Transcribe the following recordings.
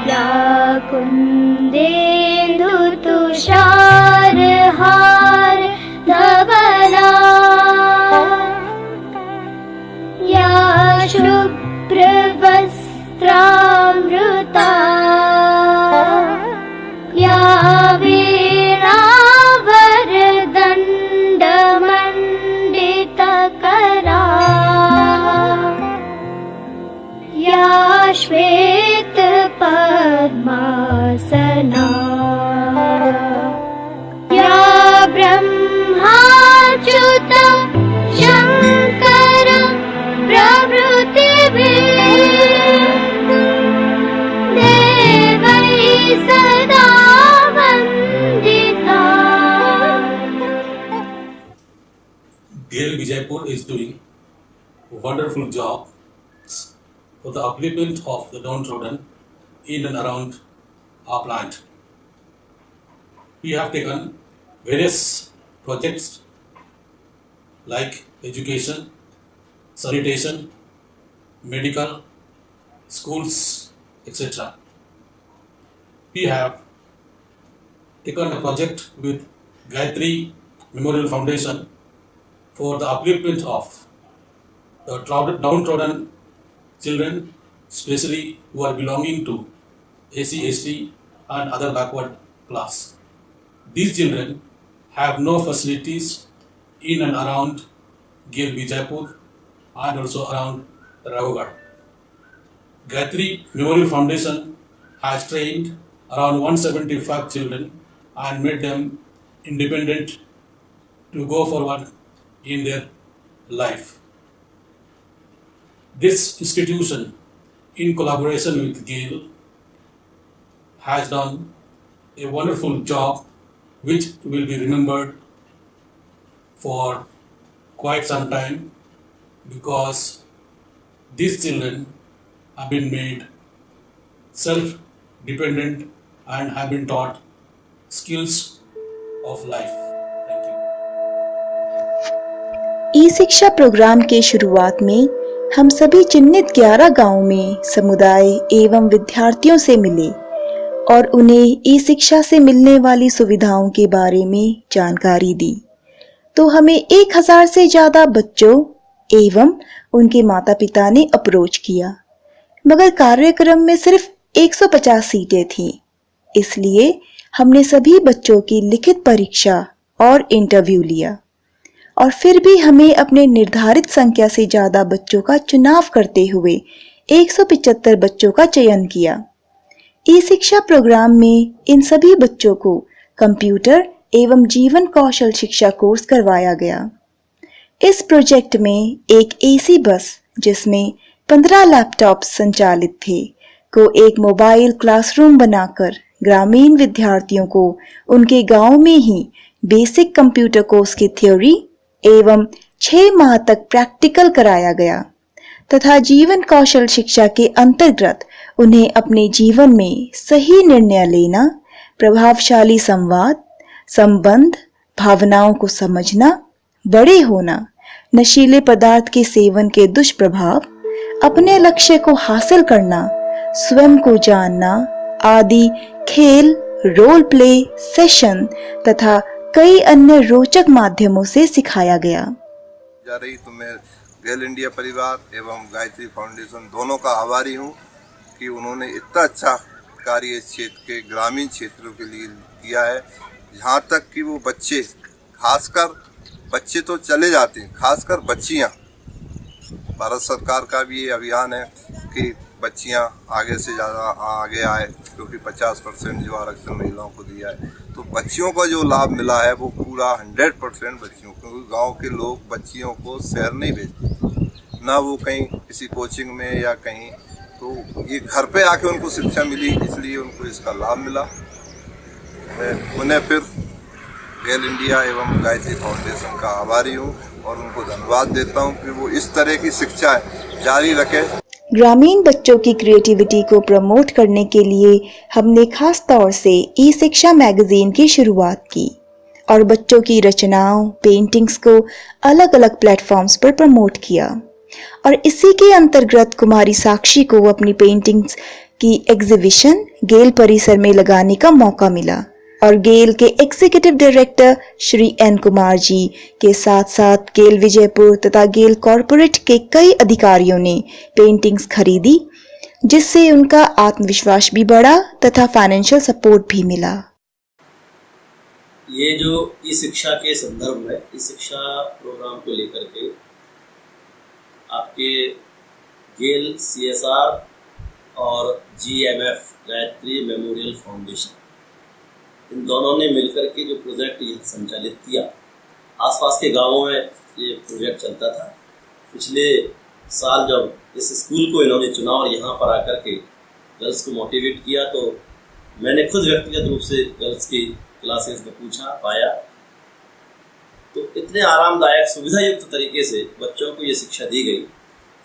या कुन्देन्दुतुषारहार धवला या शुभ्रवस्त्रामृता या वीणावरदण्डमण्डितकरा या श्वेतपद्मासना या ब्रह्माच्युतं शङ्करं प्रभृतिभिः देवैः सदा Vandita. DL Vijaypur is doing a wonderful job for the upliftment of the downtrodden in and around our plant. We have taken various projects like education, sanitation, medical, schools, etc. We have taken a project with Gayatri Memorial Foundation for the upliftment of the downtrodden children, especially who are belonging to AC, ST and other backward class. These children have no facilities in and around DL Vijaypur and also around Raghugarh. Gayatri Memorial Foundation has trained around 175 children and made them independent to go forward in their life. This institution, in collaboration with GAIL, has done a wonderful job which will be remembered for quite some time, because these children have been made self-dependent and have been taught skills of life. Thank you. ई शिक्षा programme के शुरुआत में हम सभी चिन्हित 11 गांवों में समुदाय एवं विद्यार्थियों से मिले और उन्हें ई शिक्षा से मिलने वाली सुविधाओं के बारे में जानकारी दी। तो हमें 1000 से ज्यादा बच्चों एवं उनके माता पिता ने अप्रोच किया, मगर कार्यक्रम में सिर्फ 150 सीटें थीं। इसलिए हमने सभी बच्चों की लिखित परीक्षा और इंटरव्यू लिया और फिर भी हमें अपने निर्धारित संख्या से ज्यादा बच्चों का चुनाव करते हुए 175 बच्चों का चयन किया। ई शिक्षा प्रोग्राम में इन सभी बच्चों को कंप्यूटर एवं जीवन कौशल शिक्षा कोर्स करवाया गया। इस प्रोजेक्ट में एक एसी बस जिसमें 15 लैपटॉप संचालित थे को एक मोबाइल क्लासरूम बनाकर ग्रामीण विद्यार्थियों को उनके गांव में ही बेसिक कंप्यूटर कोर्स की थ्योरी एवं 6 माह तक प्रैक्टिकल कराया गया तथा जीवन कौशल शिक्षा के अंतर्गत उन्हें अपने जीवन में सही निर्णय लेना, प्रभावशाली संवाद, संबंध, भावनाओं को समझना, बड़े होना, नशीले पदार्थ के सेवन के दुष्प्रभाव, अपने लक्ष्य को हासिल करना, स्वयं को जानना आदि खेल, रोल प्ले, सेशन तथा कई अन्य रोचक माध्यमों से सिखाया गया। जा रही तो मैं गेल इंडिया परिवार एवं गायत्री फाउंडेशन दोनों का आभारी हूँ कि उन्होंने इतना अच्छा कार्य इस क्षेत्र के ग्रामीण क्षेत्रों के लिए किया है, जहाँ तक कि वो बच्चे, खासकर बच्चे तो चले जाते हैं, खासकर बच्चियाँ। भारत सरकार का भी ये अभियान है कि बच्चियाँ आगे से ज़्यादा आगे आए, क्योंकि 50% जो आरक्षण महिलाओं को दिया है, तो बच्चियों को जो लाभ मिला है वो पूरा 100% बच्चियों, क्योंकि गांव के लोग बच्चियों को शहर नहीं भेजते, ना वो कहीं किसी कोचिंग में या कहीं, तो ये घर पे आके उनको शिक्षा मिली, इसलिए उनको इसका लाभ मिला। मैं उन्हें फिर गेल इंडिया एवं गायत्री फाउंडेशन का आभारी हूँ और उनको धन्यवाद देता हूँ कि वो इस तरह की शिक्षा जारी रखें। ग्रामीण बच्चों की क्रिएटिविटी को प्रमोट करने के लिए हमने खास तौर से ई शिक्षा मैगजीन की शुरुआत की और बच्चों की रचनाओं, पेंटिंग्स को अलग अलग प्लेटफॉर्म्स पर प्रमोट किया और इसी के अंतर्गत कुमारी साक्षी को अपनी पेंटिंग्स की एग्जीबिशन गेल परिसर में लगाने का मौका मिला और गेल के executive director Shri N Kumar ji के साथ साथ गेल विजयपुर तथा गेल कॉरपोरेट के कई अधिकारियों ने पेंटिंग्स खरीदी, जिससे उनका आत्मविश्वास भी बढ़ा तथा फाइनेंशियल सपोर्ट भी मिला। ये जो ई शिक्षा के संदर्भ में ई शिक्षा प्रोग्राम को लेकर के आपके गेल CSR और GMF गायत्री मेमोरियल फाउंडेशन, इन दोनों ने मिलकर के जो प्रोजेक्ट ये संचालित किया, आसपास के गांवों में ये प्रोजेक्ट चलता था। पिछले साल जब इस स्कूल को इन्होंने चुना और यहाँ पर आकर के गर्ल्स को मोटिवेट किया, तो मैंने खुद व्यक्तिगत रूप से गर्ल्स की क्लासेस में पूछा पाया, तो इतने आरामदायक सुविधा युक्त तरीके से बच्चों को ये शिक्षा दी गई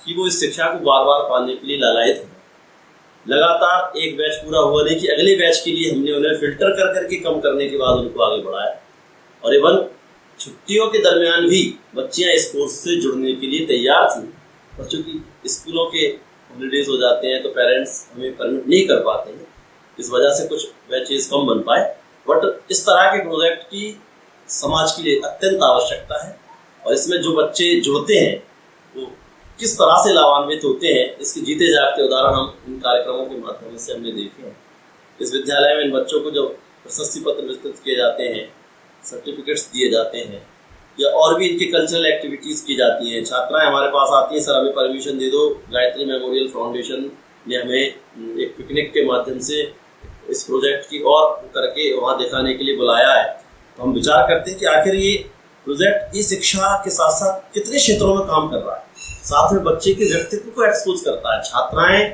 कि वो इस शिक्षा को बार बार पाने के लिए लालायित हो। लगातार एक बैच पूरा हुआ नहीं कि अगले बैच के लिए हमने उन्हें फिल्टर कर करके कम करने के बाद उनको आगे बढ़ाया, और इवन छुट्टियों के दरमियान भी बच्चियां इस कोर्स से जुड़ने के लिए तैयार थी। और चूँकि स्कूलों के हॉलीडेज हो जाते हैं तो पेरेंट्स हमें परमिट नहीं कर पाते हैं, इस वजह से कुछ बैचेस कम बन पाए। बट इस तरह के प्रोजेक्ट की समाज के लिए अत्यंत आवश्यकता है, और इसमें जो बच्चे जुड़ते हैं वो किस तरह से लाभान्वित होते हैं, इसके जीते जागते उदाहरण हम इन कार्यक्रमों के माध्यम से हमने देखे हैं। इस विद्यालय में इन बच्चों को जब प्रशस्ति पत्र वितरित किए जाते हैं, सर्टिफिकेट्स दिए जाते हैं, या और भी इनकी कल्चरल एक्टिविटीज़ की जाती हैं। छात्राएं हमारे पास आती हैं, सर हमें परमिशन दे दो, गायत्री मेमोरियल फाउंडेशन ने हमें एक पिकनिक के माध्यम से इस प्रोजेक्ट की और करके वहाँ दिखाने के लिए बुलाया है। तो हम विचार करते हैं कि आखिर ये प्रोजेक्ट ई शिक्षा के साथ साथ कितने क्षेत्रों में काम कर रहा है, साथ में बच्चे के व्यक्तित्व को एक्सपोज करता है। छात्राएं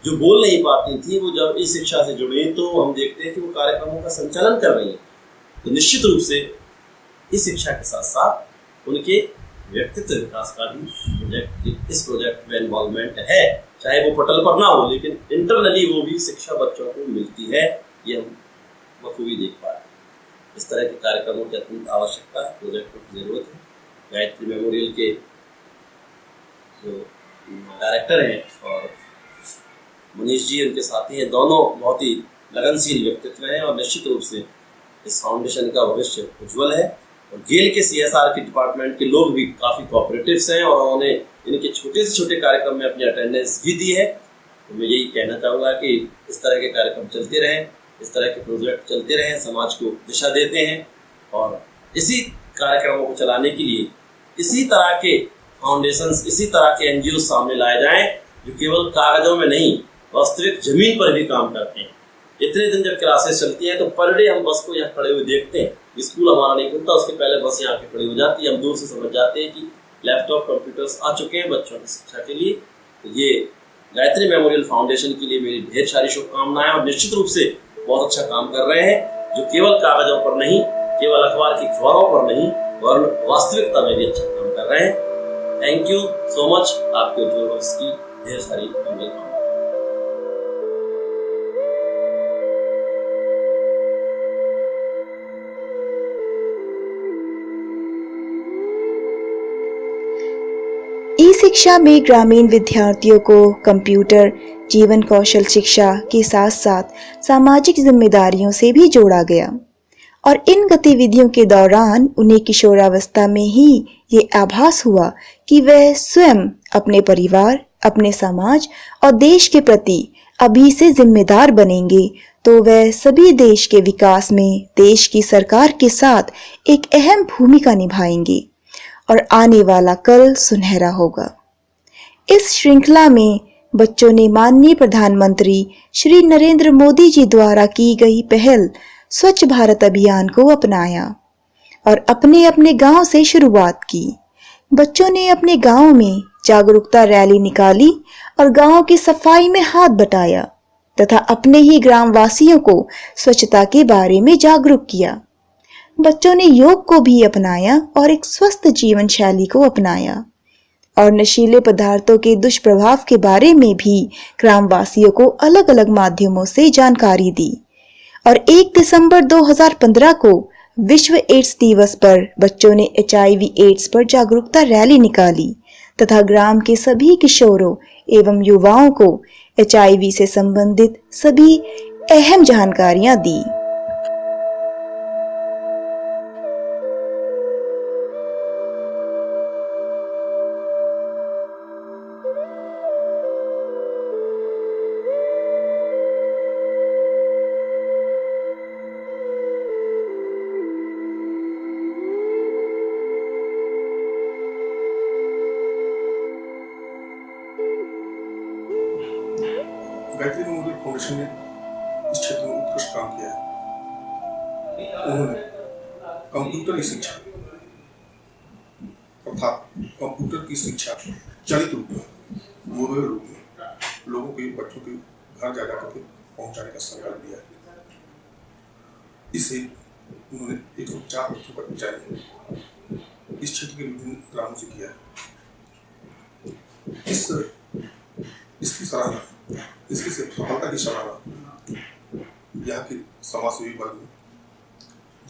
जो बोल नहीं पाती थी, वो जब ई शिक्षा से जुड़ी तो हम देखते हैं कि वो कार्यक्रमों का संचालन कर रही हैं। तो निश्चित रूप से इस शिक्षा के साथ साथ उनके व्यक्तित्व विकास का भी इस प्रोजेक्ट में इन्वॉल्वमेंट है, चाहे वो पटल पर ना हो, लेकिन इंटरनली वो भी शिक्षा बच्चों को मिलती है, ये हम बखूबी देख पा रहे हैं। इस तरह के कार्यक्रमों की अत्यंत आवश्यकता है, प्रोजेक्टों की जरूरत है। गायत्री मेमोरियल के जो डायरेक्टर हैं और मनीष जी उनके साथी हैं, दोनों बहुत ही लगनशील व्यक्तित्व हैं और निश्चित रूप से इस फाउंडेशन का भविष्य उज्ज्वल है। और गेल के CSR के डिपार्टमेंट के लोग भी काफ़ी कोऑपरेटिव्स हैं और उन्होंने इनके छोटे से छोटे कार्यक्रम में अपनी अटेंडेंस भी दी है। तो मैं यही कहना चाहूँगा कि इस तरह के कार्यक्रम चलते रहें, इस तरह के प्रोजेक्ट चलते रहें, समाज को दिशा देते हैं। और इसी कार्यक्रमों को चलाने के लिए इसी तरह के फाउंडेशंस, इसी तरह के NGO सामने लाए जाएं जो केवल कागजों में नहीं, वास्तविक जमीन पर भी काम करते हैं। इतने दिन जब क्लासेस चलती हैं तो पर डे हम बस को यहाँ खड़े हुए देखते हैं, स्कूल हमारा नहीं खुलता, उसके पहले बस यहाँ पे खड़ी हो जाती है। हम दूर से समझ जाते हैं कि लैपटॉप कंप्यूटर्स आ चुके हैं बच्चों की शिक्षा के लिए। तो ये गायत्री मेमोरियल फाउंडेशन के लिए मेरी ढेर सारी शुभकामनाएं, और निश्चित रूप से बहुत अच्छा काम कर रहे हैं, जो केवल कागजों पर नहीं, केवल अखबार की अखबारों पर नहीं, वरन वास्तविकता में भी अच्छा काम कर रहे हैं। Thank you so much. आपके उज्ज्वल भविष्य की ढेर सारी मंगल कामनाएं। ई शिक्षा में ग्रामीण विद्यार्थियों को कंप्यूटर, जीवन कौशल शिक्षा के साथ साथ सामाजिक जिम्मेदारियों से भी जोड़ा गया, और इन गतिविधियों के दौरान उन्हें किशोरावस्था में ही ये आभास हुआ कि वह स्वयं अपने परिवार, अपने समाज और देश के प्रति अभी से जिम्मेदार बनेंगे तो वह सभी देश के विकास में देश की सरकार के साथ एक अहम भूमिका निभाएंगे और आने वाला कल सुनहरा होगा। इस श्रृंखला में बच्चों ने माननीय प्रधानमंत्री श्री नरेंद्र मोदी जी द्वारा की गई पहल स्वच्छ भारत अभियान को अपनाया और अपने अपने गांव से शुरुआत की। बच्चों ने अपने गांव में जागरूकता रैली निकाली और गांव की सफाई में हाथ बटाया तथा अपने ही ग्रामवासियों को स्वच्छता के बारे में जागरूक किया। बच्चों ने योग को भी अपनाया और एक स्वस्थ जीवन शैली को अपनाया और नशीले पदार्थों के दुष्प्रभाव के बारे में भी ग्रामवासियों को अलग अलग माध्यमों से जानकारी दी। और 1 दिसंबर 2015 को विश्व एड्स दिवस पर बच्चों ने HIV एड्स पर जागरूकता रैली निकाली तथा ग्राम के सभी किशोरों एवं युवाओं को HIV से संबंधित सभी अहम जानकारियां दी। गायत्री मेमोरियल फाउंडेशन ने इस क्षेत्र में उत्कृष्ट काम किया है। उन्होंने कंप्यूटर की शिक्षा अर्थात कंप्यूटर की शिक्षा चलित रूप में मोबाइल रूप में लोगों के बच्चों के घर जा जाकर के पहुंचाने का संकल्प लिया है। इससे उन्होंने 104 बच्चों का चयन इस क्षेत्र के विभिन्न ग्रामों से किया है। इसकी सराहना, इसकी सफलता की सराहना यहाँ के समाजसेवी वर्ग में,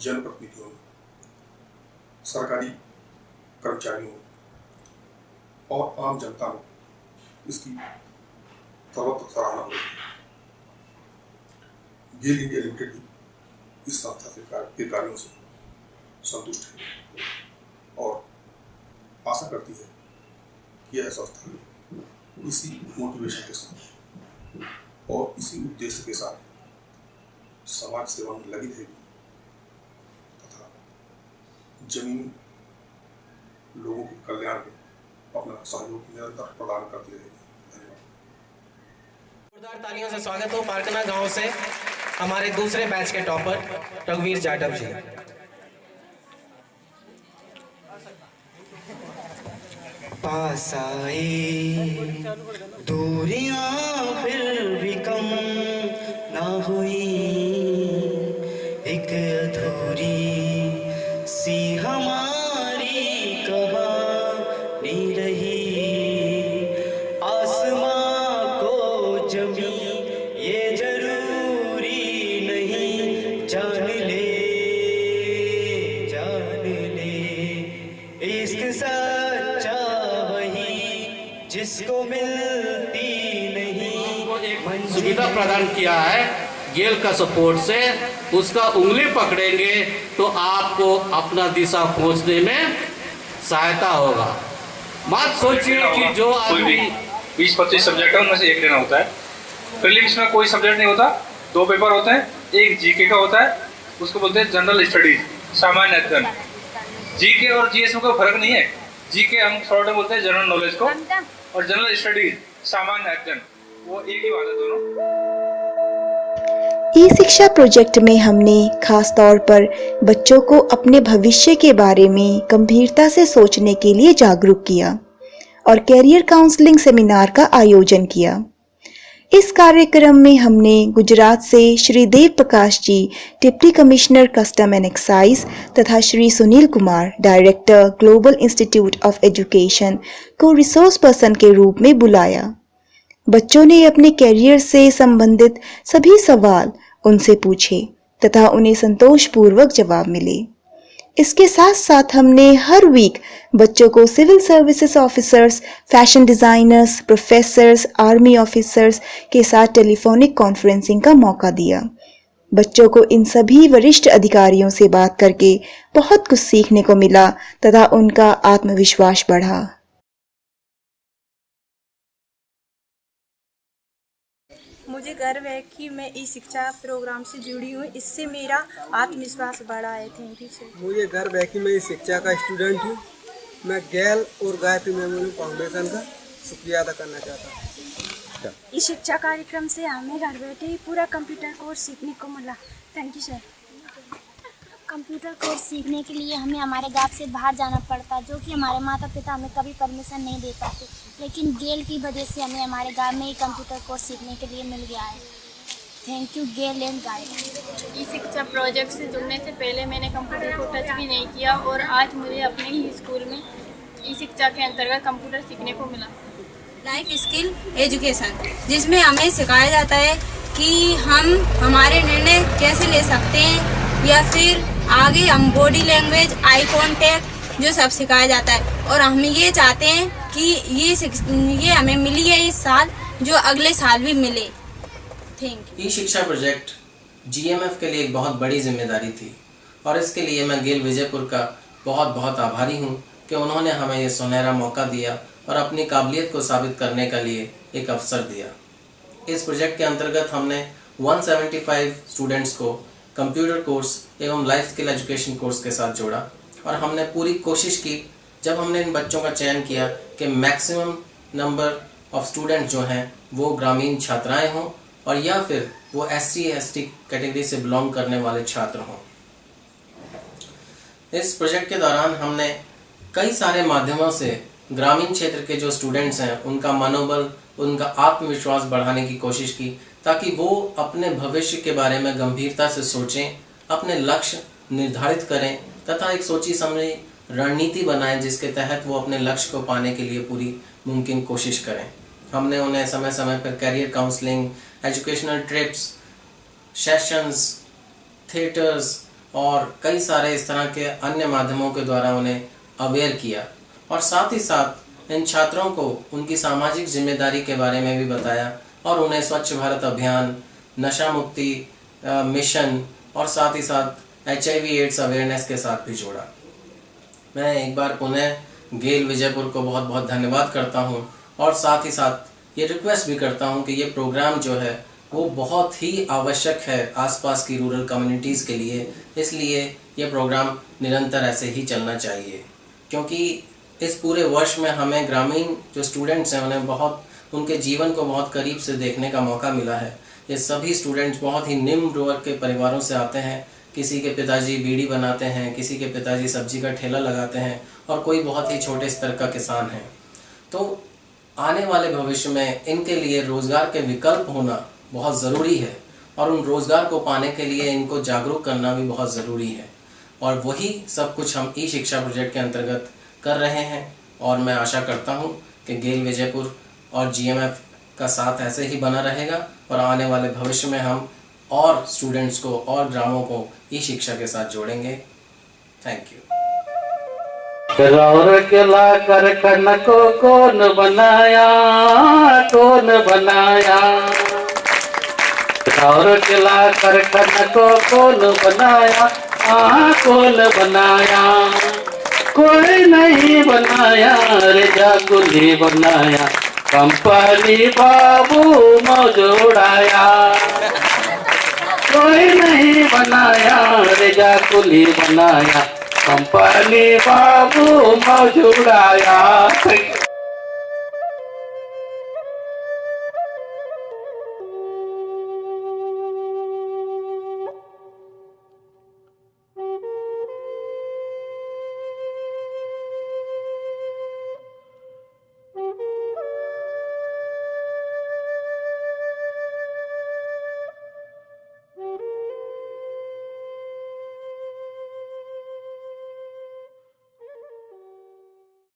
जनप्रतिनिधियों में, सरकारी कर्मचारियों में और आम जनता में इसकी सर्वत्र सराहना हो रही है। गेल इंडिया लिमिटेड भी इस संस्था के कार्यों से संतुष्ट है और आशा करती है कि यह संस्था इसी मोटिवेशन के साथ और इसी उद्देश्य के साथ समाज सेवा में लगी रहेगी तथा जमीनी लोगों के कल्याण में अपना सहयोग निरंतर प्रदान करती रहेगी। धन्यवाद। जोरदार तालियों से स्वागत हो पारकना गांव से हमारे दूसरे बैच के टॉपर रघुवीर जाटव जी। पास आए दूरियां फिर भी कम ना हुई, एक अधूरी सी हमारी कहानी रही। आसमां को जमी ये जरूरी नहीं, जान ले इश्क सच्चा जिसको मिलती नहीं। सुविधा प्रदान किया है गेल का सपोर्ट से, उसका उंगली पकड़ेंगे तो आपको अपना दिशा खोजने में सहायता होगा। मत सोचिए कि जो आदमी 20-25 सब्जेक्ट है उनमें से एक लेना होता है। प्रीलिम्स में कोई सब्जेक्ट नहीं होता, 2 पेपर होते हैं, एक जीके का होता है, उसको बोलते हैं जनरल स्टडीज, सामान्य अध्ययन। जीके और जीएस में कोई फर्क नहीं है। जीके हम शॉर्ट में बोलते हैं जनरल नॉलेज को, और जनरल स्टडीज सामान्य अध्ययन, वो एक ही बात है दोनों। ई शिक्षा प्रोजेक्ट में हमने खास तौर पर बच्चों को अपने भविष्य के बारे में गंभीरता से सोचने के लिए जागरूक किया और कैरियर काउंसलिंग सेमिनार का आयोजन किया। इस कार्यक्रम में हमने गुजरात से Shri Dev Prakash ji, deputy commissioner custom and excise, तथा Shri Sunil Kumar, director global institute of education को रिसोर्स पर्सन के रूप में बुलाया। बच्चों ने अपने कैरियर से संबंधित सभी सवाल उनसे पूछे तथा उन्हें संतोषपूर्वक जवाब मिले। इसके साथ साथ हमने हर वीक बच्चों को civil services officers, fashion designers, professors, army officers के साथ टेलीफोनिक कॉन्फ्रेंसिंग का मौका दिया। बच्चों को इन सभी वरिष्ठ अधिकारियों से बात करके बहुत कुछ सीखने को मिला तथा उनका आत्मविश्वास बढ़ा। मुझे गर्व है कि मैं ई शिक्षा प्रोग्राम से जुड़ी हूँ, इससे मेरा आत्मविश्वास बढ़ा है। Thank you sir. मुझे गर्व है कि मैं इस शिक्षा का स्टूडेंट हूँ। मैं गेल और गायत्री मेमोरियल फाउंडेशन का शुक्रिया अदा करना चाहता हूँ। इस शिक्षा कार्यक्रम से हमें घर बैठे ही पूरा कंप्यूटर कोर्स सीखने को मिला। Thank you sir. Computer course सीखने के लिए हमें हमारे गांव से बाहर जाना पड़ता, जो कि हमारे माता पिता हमें कभी परमिशन नहीं दे पाते, लेकिन गेल की वजह से हमें हमारे गांव में ही कंप्यूटर कोर्स सीखने के लिए मिल गया है। Thank you GAIL and guide. E Shiksha project से जुड़ने से पहले मैंने कंप्यूटर को टच भी नहीं किया और आज मुझे अपने ही स्कूल में ई शिक्षा के अंतर्गत कंप्यूटर सीखने को मिला। लाइफ स्किल एजुकेशन, जिसमें हमें सिखाया जाता है कि हम हमारे निर्णय कैसे ले सकते हैं, या फिर आगे हम बॉडी लैंग्वेज, आई कॉन्टैक्ट, जो सब सिखाया जाता है। और हम ये चाहते हैं कि ये हमें मिली है इस साल जो अगले साल भी मिले। Thank you. E Shiksha project GMF के लिए एक बहुत बड़ी जिम्मेदारी थी और इसके लिए मैं गेल विजयपुर का बहुत बहुत आभारी हूँ कि उन्होंने हमें ये सुनहरा मौका दिया और अपनी काबिलियत को साबित करने के लिए एक अवसर दिया। इस प्रोजेक्ट के अंतर्गत हमने 175 स्टूडेंट्स को कंप्यूटर कोर्स एवं लाइफ स्किल एजुकेशन कोर्स के साथ जोड़ा और हमने पूरी कोशिश की, जब हमने इन बच्चों का चयन किया, कि मैक्सिमम नंबर ऑफ स्टूडेंट जो हैं वो ग्रामीण छात्राएं हों और या फिर वो SC/ST कैटेगरी से बिलोंग करने वाले छात्र हों। इस प्रोजेक्ट के दौरान हमने कई सारे माध्यमों से ग्रामीण क्षेत्र के जो स्टूडेंट्स हैं उनका मनोबल, उनका आत्मविश्वास बढ़ाने की कोशिश की, ताकि वो अपने भविष्य के बारे में गंभीरता से सोचें, अपने लक्ष्य निर्धारित करें तथा एक सोची समझी रणनीति बनाएं जिसके तहत वो अपने लक्ष्य को पाने के लिए पूरी मुमकिन कोशिश करें। हमने उन्हें समय समय पर career counselling, educational trips, sessions, theatres और कई सारे इस तरह के अन्य माध्यमों के द्वारा उन्हें अवेयर किया और साथ ही साथ इन छात्रों को उनकी सामाजिक जिम्मेदारी के बारे में भी बताया और उन्हें स्वच्छ भारत अभियान, नशा मुक्ति मिशन और साथ ही साथ HIV/AIDS अवेयरनेस के साथ भी जोड़ा। मैं एक बार पुनः गेल विजयपुर को बहुत बहुत धन्यवाद करता हूं और साथ ही साथ ये रिक्वेस्ट भी करता हूं कि ये प्रोग्राम जो है वो बहुत ही आवश्यक है आसपास की रूरल कम्युनिटीज़ के लिए, इसलिए ये प्रोग्राम निरंतर ऐसे ही चलना चाहिए, क्योंकि इस पूरे वर्ष में हमें ग्रामीण जो स्टूडेंट्स हैं उन्हें बहुत उनके जीवन को बहुत करीब से देखने का मौका मिला है। ये सभी स्टूडेंट्स बहुत ही निम्न वर्ग के परिवारों से आते हैं। किसी के पिताजी बीड़ी बनाते हैं, किसी के पिताजी सब्जी का ठेला लगाते हैं और कोई बहुत ही छोटे स्तर का किसान है। तो आने वाले भविष्य में इनके लिए रोज़गार के विकल्प होना बहुत ज़रूरी है और उन रोज़गार को पाने के लिए इनको जागरूक करना भी बहुत ज़रूरी है और वही सब कुछ हम ई शिक्षा प्रोजेक्ट के अंतर्गत कर रहे हैं। और मैं आशा करता हूँ कि गेल विजयपुर और GMF का साथ ऐसे ही बना रहेगा और आने वाले भविष्य में हम और स्टूडेंट्स को और ग्रामों को ई शिक्षा के साथ जोड़ेंगे। Thank you. रौर के ला कर कन को कौन बनाया, कौन बनाया, रौर के ला कर कन को कौन बनाया, कौन बनाया, कोई नहीं बनाया रे जागुली बनाया, कंपनी बाबू मौज उड़ाया, कोई नहीं बनाया रे जागुली बनाया, कंपनी बाबू मौज उड़ाया।